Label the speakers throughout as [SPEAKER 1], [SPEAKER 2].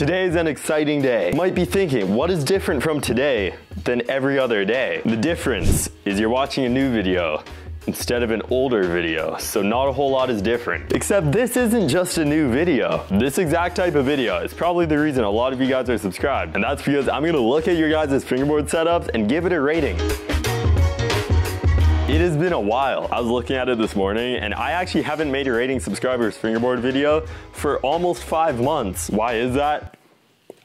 [SPEAKER 1] Today is an exciting day. You might be thinking, what is different from today than every other day? The difference is you're watching a new video instead of an older video, so not a whole lot is different. Except this isn't just a new video. This exact type of video is probably the reason a lot of you guys are subscribed, and that's because I'm gonna look at your guys' fingerboard setups and give it a rating. It has been a while. I was looking at it this morning and I actually haven't made a rating subscribers fingerboard video for almost 5 months. Why is that?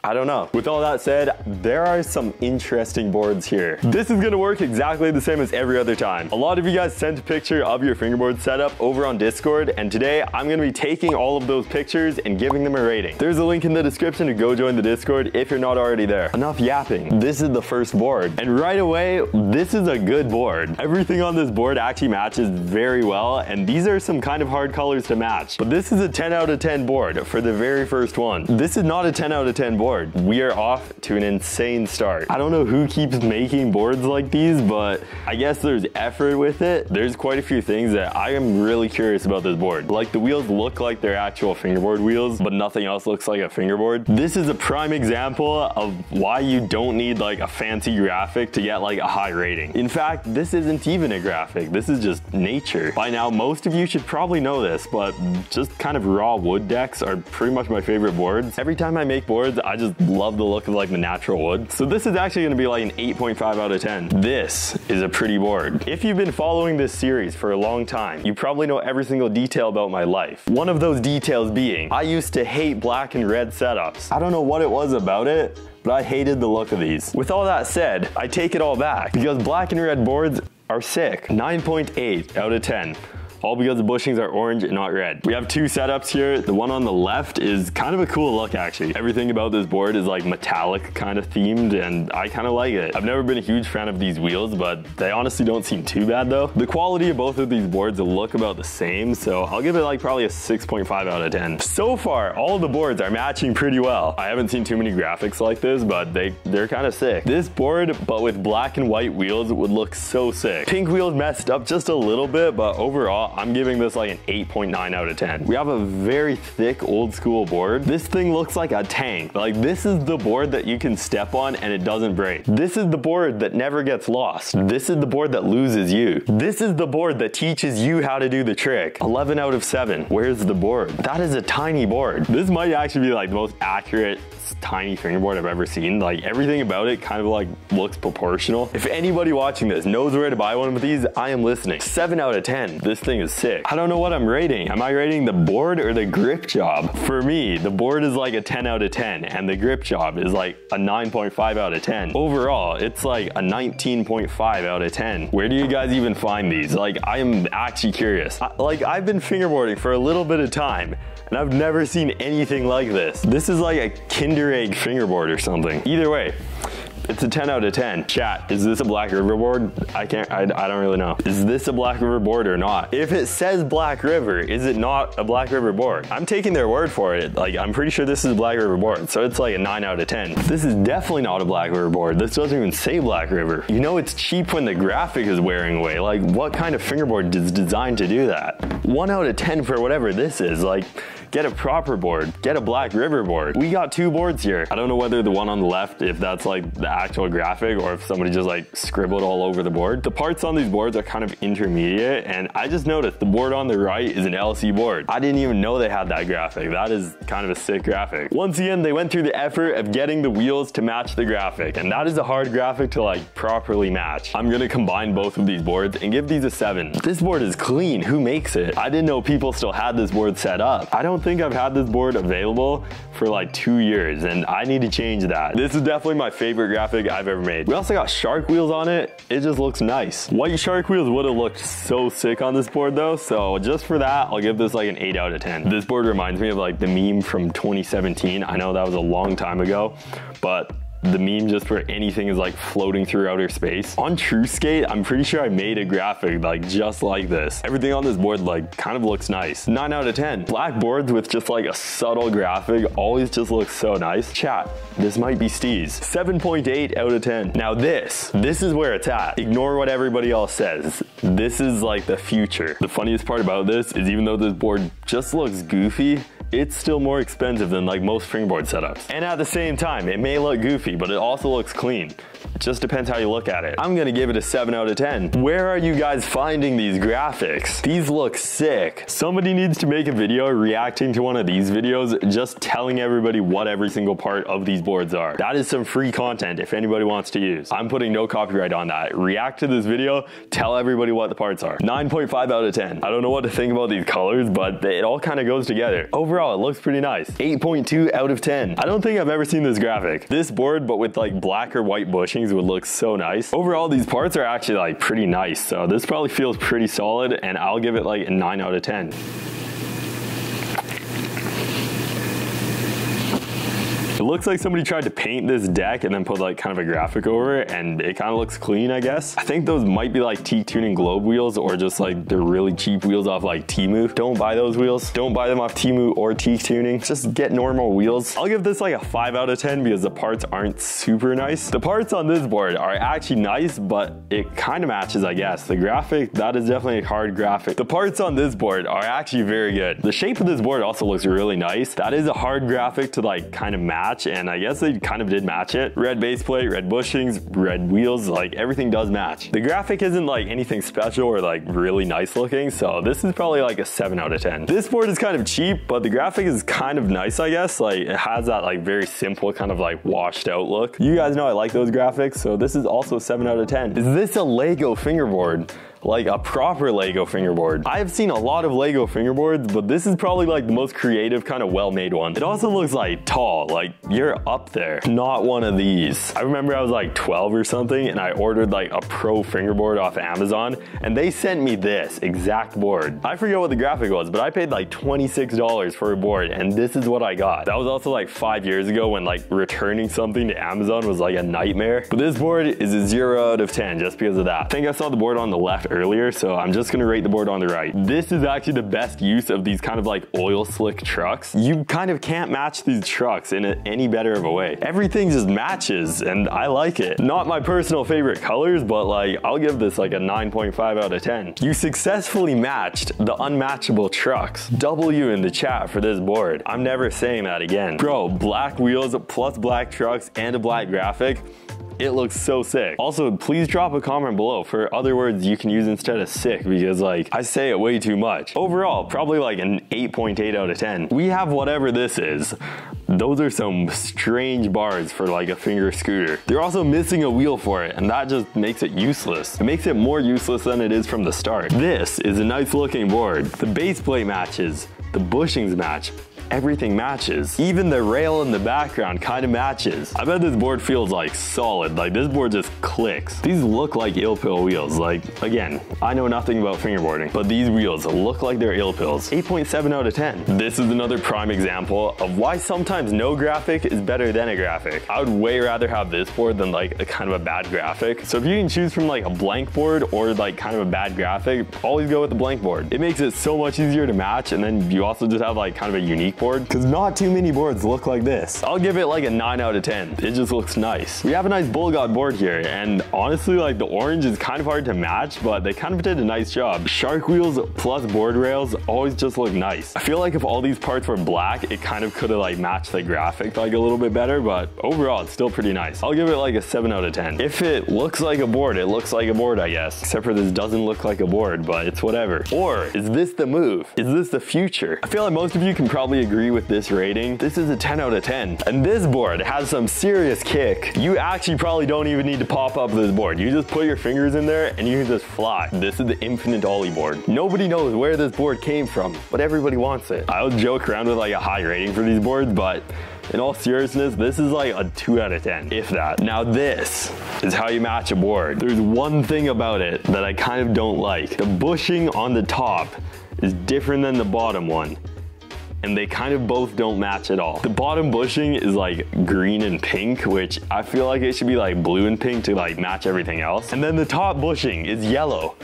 [SPEAKER 1] I don't know. With all that said, there are some interesting boards here. This is gonna work exactly the same as every other time. A lot of you guys sent a picture of your fingerboard setup over on Discord, and today I'm gonna be taking all of those pictures and giving them a rating. There's a link in the description to go join the Discord if you're not already there. Enough yapping. This is the first board, and right away, this is a good board. Everything on this board actually matches very well, and these are some kind of hard colors to match. But this is a 10 out of 10 board for the very first one. This is not a 10 out of 10 board. We are off to an insane start. I don't know who keeps making boards like these, but I guess there's effort with it. There's quite a few things that I am really curious about this board. Like, the wheels look like they're actual fingerboard wheels, but nothing else looks like a fingerboard. This is a prime example of why you don't need like a fancy graphic to get like a high rating. In fact, this isn't even a graphic. This is just nature. By now, most of you should probably know this, but just kind of raw wood decks are pretty much my favorite boards. Every time I make boards, I just love the look of like the natural wood. So this is actually gonna be like an 8.5 out of 10. This is a pretty board. If you've been following this series for a long time, you probably know every single detail about my life. One of those details being, I used to hate black and red setups. I don't know what it was about it, but I hated the look of these. With all that said, I take it all back because black and red boards are sick. 9.8 out of 10. All because the bushings are orange and not red. We have two setups here. The one on the left is kind of a cool look actually. Everything about this board is like metallic kind of themed, and I kind of like it. I've never been a huge fan of these wheels, but they honestly don't seem too bad though. The quality of both of these boards look about the same, so I'll give it like probably a 6.5 out of 10. So far, all the boards are matching pretty well. I haven't seen too many graphics like this, but they're kind of sick. This board, but with black and white wheels, would look so sick. Pink wheels messed up just a little bit, but overall, I'm giving this like an 8.9 out of 10. We have a very thick old school board. This thing looks like a tank. Like, this is the board that you can step on and it doesn't break. This is the board that never gets lost. This is the board that loses you. This is the board that teaches you how to do the trick. 11 out of 7. Where's the board? That is a tiny board. This might actually be like the most accurate tiny fingerboard I've ever seen. Like, everything about it kind of like looks proportional. If anybody watching this knows where to buy one of these, I am listening. 7 out of 10. This thing is sick. I don't know what I'm rating. Am I rating the board or the grip job? For me, the board is like a 10 out of 10 and the grip job is like a 9.5 out of 10. Overall, it's like a 19.5 out of 10. Where do you guys even find these? Like, I am actually curious. I've been fingerboarding for a little bit of time and I've never seen anything like this. This is like a Kinder Egg fingerboard or something. Either way, it's a 10 out of 10. Chat, is this a Black River board? I don't really know. Is this a Black River board or not? If it says Black River, is it not a Black River board? I'm taking their word for it. Like, I'm pretty sure this is a Black River board, so it's like a 9 out of 10. This is definitely not a Black River board. This doesn't even say Black River. You know it's cheap when the graphic is wearing away. Like, what kind of fingerboard is designed to do that? 1 out of 10 for whatever this is. Like, get a proper board. Get a Black River board. We got 2 boards here. I don't know whether the one on the left, if that's like the actual graphic or if somebody just like scribbled all over the board. The parts on these boards are kind of intermediate, and I just noticed the board on the right is an LC board. I didn't even know they had that graphic. That is kind of a sick graphic. Once again, they went through the effort of getting the wheels to match the graphic, and that is a hard graphic to like properly match. I'm gonna combine both of these boards and give these a 7. This board is clean. Who makes it? I didn't know people still had this board set up. I don't think I've had this board available for like 2 years, and I need to change that. This is definitely my favorite graphic I've ever made. We also got shark wheels on it. It just looks nice. White shark wheels would have looked so sick on this board though, so just for that, I'll give this like an 8 out of 10. This board reminds me of like the meme from 2017. I know that was a long time ago, but the meme just where anything is like floating through outer space. On TrueSkate, I'm pretty sure I made a graphic like just like this. Everything on this board like kind of looks nice. 9 out of 10. Black boards with just like a subtle graphic always just looks so nice. Chat, this might be Steez. 7.8 out of 10. Now this is where it's at. Ignore what everybody else says. This is like the future. The funniest part about this is even though this board just looks goofy, it's still more expensive than like most fingerboard setups. And at the same time, it may look goofy, but it also looks clean. It just depends how you look at it. I'm gonna give it a 7 out of 10. Where are you guys finding these graphics? These look sick. Somebody needs to make a video reacting to one of these videos, just telling everybody what every single part of these boards are. That is some free content if anybody wants to use. I'm putting no copyright on that. React to this video, tell everybody what the parts are. 9.5 out of 10. I don't know what to think about these colors, but it all kind of goes together. Overall, it looks pretty nice. 8.2 out of 10. I don't think I've ever seen this graphic. This board, but with like black or white bushings, would look so nice. Overall, these parts are actually like pretty nice, so this probably feels pretty solid, and I'll give it like a 9 out of 10. It looks like somebody tried to paint this deck and then put like kind of a graphic over it, and it kind of looks clean, I guess. I think those might be like Teak Tuning Globe wheels, or just like they're really cheap wheels off like Temu. Don't buy those wheels. Don't buy them off Temu or Teak Tuning. Just get normal wheels. I'll give this like a 5 out of 10 because the parts aren't super nice. The parts on this board are actually nice, but it kind of matches, I guess. The graphic, that is definitely a hard graphic. The parts on this board are actually very good. The shape of this board also looks really nice. That is a hard graphic to like kind of match, and I guess they kind of did match it. Red base plate, red bushings, red wheels, like everything does match. The graphic isn't like anything special or like really nice looking, so this is probably like a 7 out of 10. This board is kind of cheap, but the graphic is kind of nice, I guess. Like it has that like very simple kind of like washed out look. You guys know I like those graphics, so this is also a 7 out of 10. Is this a Lego fingerboard? Like a proper Lego fingerboard. I have seen a lot of Lego fingerboards, but this is probably like the most creative, kind of well-made one. It also looks like tall, like you're up there. Not one of these. I remember I was like 12 or something, and I ordered like a pro fingerboard off Amazon, and they sent me this exact board. I forget what the graphic was, but I paid like $26 for a board, and this is what I got. That was also like 5 years ago when like returning something to Amazon was like a nightmare. But this board is a 0 out of 10 just because of that. I think I saw the board on the left earlier, so I'm just gonna rate the board on the right. This is actually the best use of these kind of like oil slick trucks. You kind of can't match these trucks in any better of a way. Everything just matches, and I like it. Not my personal favorite colors, but like I'll give this like a 9.5 out of 10. You successfully matched the unmatchable trucks. W in the chat for this board. I'm never saying that again. Bro, black wheels plus black trucks and a black graphic. It looks so sick. Also, please drop a comment below for other words you can use instead of sick, because like I say it way too much. Overall, probably like an 8.8 out of 10. We have whatever this is. Those are some strange bars for like a finger scooter. They're also missing a wheel for it, and that just makes it useless. It makes it more useless than it is from the start. This is a nice looking board. The base plate matches, the bushings match. Everything matches. Even the rail in the background kind of matches. I bet this board feels like solid. Like this board just clicks. These look like ill-pill wheels. Like again, I know nothing about fingerboarding, but these wheels look like they're ill-pills. 8.7 out of 10. This is another prime example of why sometimes no graphic is better than a graphic. I would way rather have this board than like a kind of a bad graphic. So if you can choose from like a blank board or like kind of a bad graphic, always go with the blank board. It makes it so much easier to match, and then you also just have like kind of a unique board, because not too many boards look like this. I'll give it like a 9 out of 10. It just looks nice. We have a nice Bull God board here, and honestly like the orange is kind of hard to match, but they kind of did a nice job. Shark wheels plus board rails always just look nice. I feel like if all these parts were black, it kind of could have like matched the graphic like a little bit better, but overall it's still pretty nice. I'll give it like a 7 out of 10. If it looks like a board, it looks like a board, I guess. Except for this doesn't look like a board, but it's whatever. Or is this the move? Is this the future? I feel like most of you can probably agree with this rating. This is a 10 out of 10. And this board has some serious kick. You actually probably don't even need to pop up this board. You just put your fingers in there and you can just fly. This is the infinite ollie board. Nobody knows where this board came from, but everybody wants it. I would joke around with like a high rating for these boards, but in all seriousness, this is like a 2 out of 10, if that. Now this is how you match a board. There's one thing about it that I kind of don't like. The bushing on the top is different than the bottom one, and they kind of both don't match at all. The bottom bushing is like green and pink, which I feel like it should be like blue and pink to like match everything else. And then the top bushing is yellow.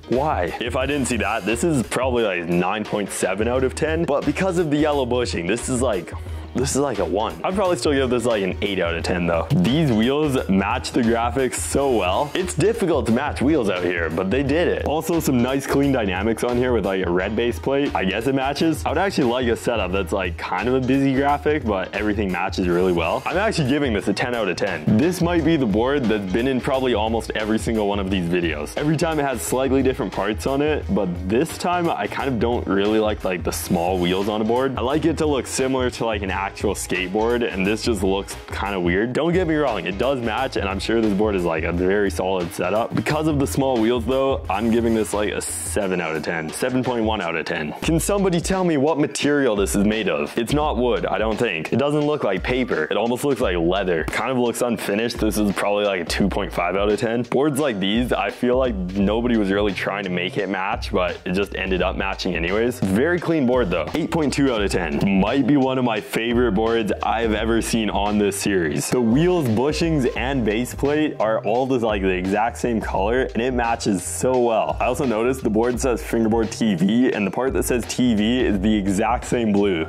[SPEAKER 1] Why? If I didn't see that, this is probably like 9.7 out of 10, but because of the yellow bushing, this is like This is like a 1. I'd probably still give this like an 8 out of 10 though. These wheels match the graphics so well. It's difficult to match wheels out here, but they did it. Also some nice clean dynamics on here with like a red base plate. I guess it matches. I would actually like a setup that's like kind of a busy graphic, but everything matches really well. I'm actually giving this a 10 out of 10. This might be the board that's been in probably almost every single one of these videos. Every time it has slightly different parts on it, but this time I kind of don't really like the small wheels on a board. I like it to look similar to like an actual skateboard, and this just looks kind of weird. Don't get me wrong, it does match, and I'm sure this board is like a very solid setup. Because of the small wheels though, I'm giving this like a 7 out of 10. 7.1 out of 10. Can somebody tell me what material this is made of? It's not wood, I don't think. It doesn't look like paper. It almost looks like leather. Kind of looks unfinished. This is probably like a 2.5 out of 10. Boards like these, I feel like nobody was really trying to make it match, but it just ended up matching anyways. Very clean board though. 8.2 out of 10. Might be one of my favorite boards I've ever seen on this series. The wheels, bushings, and base plate are all the exact same color, and it matches so well. I also noticed the board says Fingerboard TV, and the part that says TV is the exact same blue.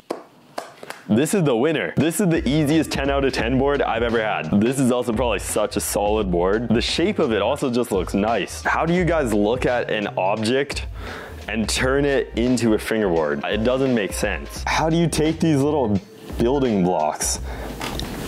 [SPEAKER 1] This is the winner. This is the easiest 10 out of 10 board I've ever had. This is also probably such a solid board. The shape of it also just looks nice. How do you guys look at an object and turn it into a fingerboard? It doesn't make sense. How do you take these little building blocks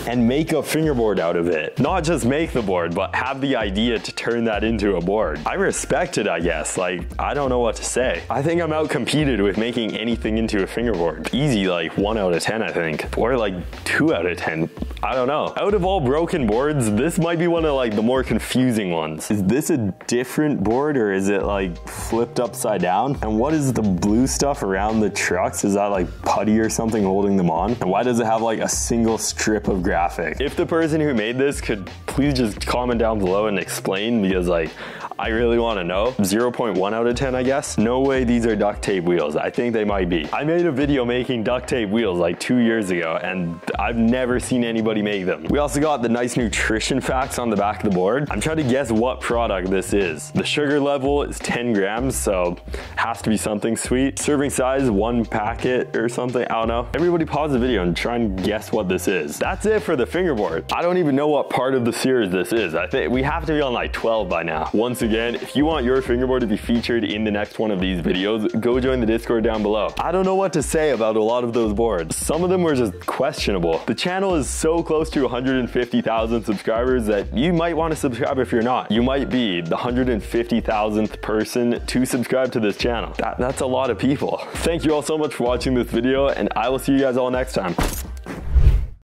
[SPEAKER 1] and make a fingerboard out of it? Not just make the board, but have the idea to turn that into a board. I respect it, I guess. Like, I don't know what to say. I think I'm out-competed with making anything into a fingerboard. Easy, like 1 out of 10, I think. Or like 2 out of 10. I don't know. Out of all broken boards, this might be one of like the more confusing ones. Is this a different board, or is it like flipped upside down? And what is the blue stuff around the trucks? Is that like putty or something holding them on? And why does it have like a single strip of graphic? If the person who made this could please just comment down below and explain, because like I really want to know. 0.1 out of 10, I guess. No way these are duct tape wheels. I think they might be. I made a video making duct tape wheels like 2 years ago, and I've never seen anybody make them. We also got the nice nutrition facts on the back of the board. I'm trying to guess what product this is. The sugar level is 10 grams, so has to be something sweet. Serving size, 1 packet or something. I don't know. Everybody pause the video and try and guess what this is. That's it for the fingerboard. I don't even know what part of the series this is. I think we have to be on like 12 by now. Once again, if you want your fingerboard to be featured in the next one of these videos, go join the Discord down below. I don't know what to say about a lot of those boards. Some of them were just questionable. The channel is so close to 150,000 subscribers that you might want to subscribe if you're not. You might be the 150,000th person to subscribe to this channel. That's a lot of people. Thank you all so much for watching this video, and I will see you guys all next time.